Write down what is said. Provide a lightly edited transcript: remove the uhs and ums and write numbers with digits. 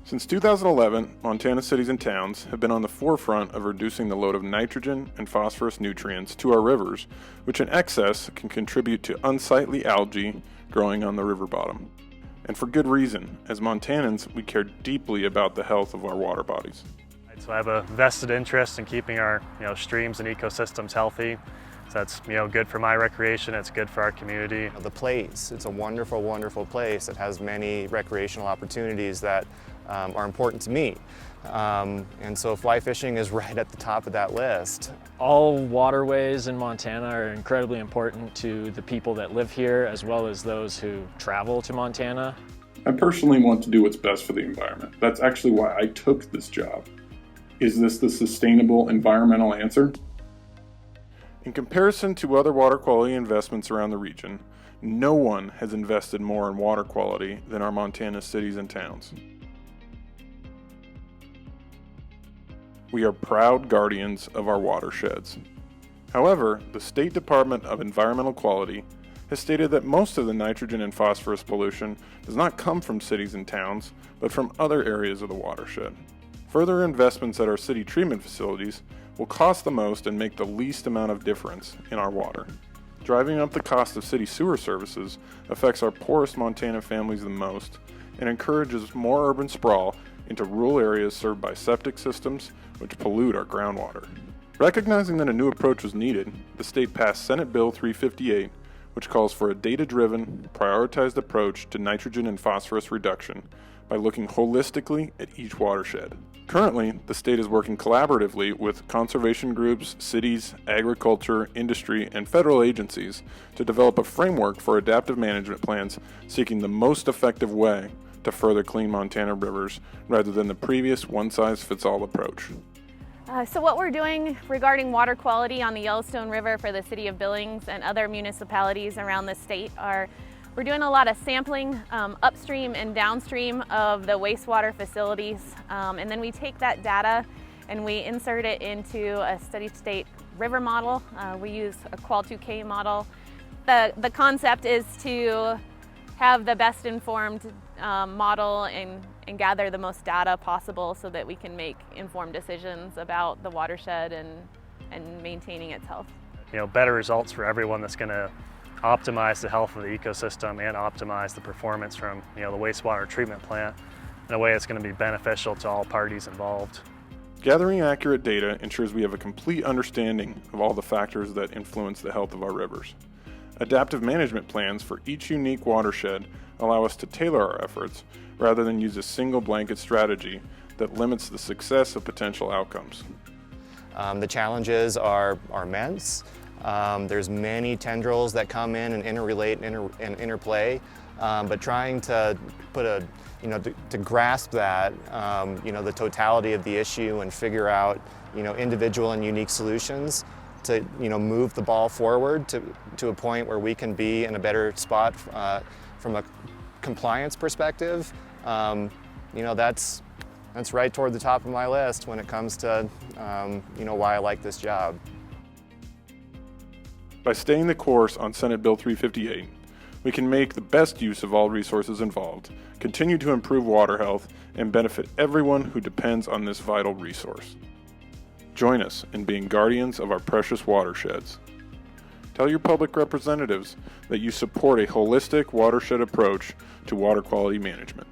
Since 2011, Montana cities and towns have been on the forefront of reducing the load of nitrogen and phosphorus nutrients to our rivers, which in excess can contribute to unsightly algae growing on the river bottom. And for good reason. As Montanans, we care deeply about the health of our water bodies. So I have a vested interest in keeping our streams and ecosystems healthy. So that's good for my recreation, it's good for our community. The place, it's a wonderful, wonderful place. It has many recreational opportunities that are important to me. And so fly fishing is right at the top of that list. All waterways in Montana are incredibly important to the people that live here as well as those who travel to Montana. I personally want to do what's best for the environment. That's actually why I took this job. Is this the sustainable environmental answer? In comparison to other water quality investments around the region, no one has invested more in water quality than our Montana cities and towns. We are proud guardians of our watersheds. However, the State Department of Environmental Quality has stated that most of the nitrogen and phosphorus pollution does not come from cities and towns, but from other areas of the watershed. Further investments at our city treatment facilities will cost the most and make the least amount of difference in our water. Driving up the cost of city sewer services affects our poorest Montana families the most and encourages more urban sprawl into rural areas served by septic systems, which pollute our groundwater. Recognizing that a new approach was needed, the state passed Senate Bill 358, which calls for a data-driven, prioritized approach to nitrogen and phosphorus reduction by looking holistically at each watershed. Currently, the state is working collaboratively with conservation groups, cities, agriculture, industry, and federal agencies to develop a framework for adaptive management plans seeking the most effective way to further clean Montana rivers rather than the previous one-size-fits-all approach. So what we're doing regarding water quality on the Yellowstone River for the city of Billings and other municipalities around the state are we're doing a lot of sampling upstream and downstream of the wastewater facilities, and then we take that data and we insert it into a steady state river model. We use a Qual 2K model. The concept is to have the best informed model and gather the most data possible so that we can make informed decisions about the watershed and maintaining its health. Better results for everyone that's going to optimize the health of the ecosystem and optimize the performance from the wastewater treatment plant in a way that's going to be beneficial to all parties involved. Gathering accurate data ensures we have a complete understanding of all the factors that influence the health of our rivers. Adaptive management plans for each unique watershed allow us to tailor our efforts rather than use a single blanket strategy that limits the success of potential outcomes. The challenges are immense. There's many tendrils that come in and interrelate and interplay, but trying to put to grasp that, the totality of the issue and figure out, individual and unique solutions to, move the ball forward to a point where we can be in a better spot from a compliance perspective. That's right toward the top of my list when it comes to, why I like this job. By staying the course on Senate Bill 358, we can make the best use of all resources involved, continue to improve water health, and benefit everyone who depends on this vital resource. Join us in being guardians of our precious watersheds. Tell your public representatives that you support a holistic watershed approach to water quality management.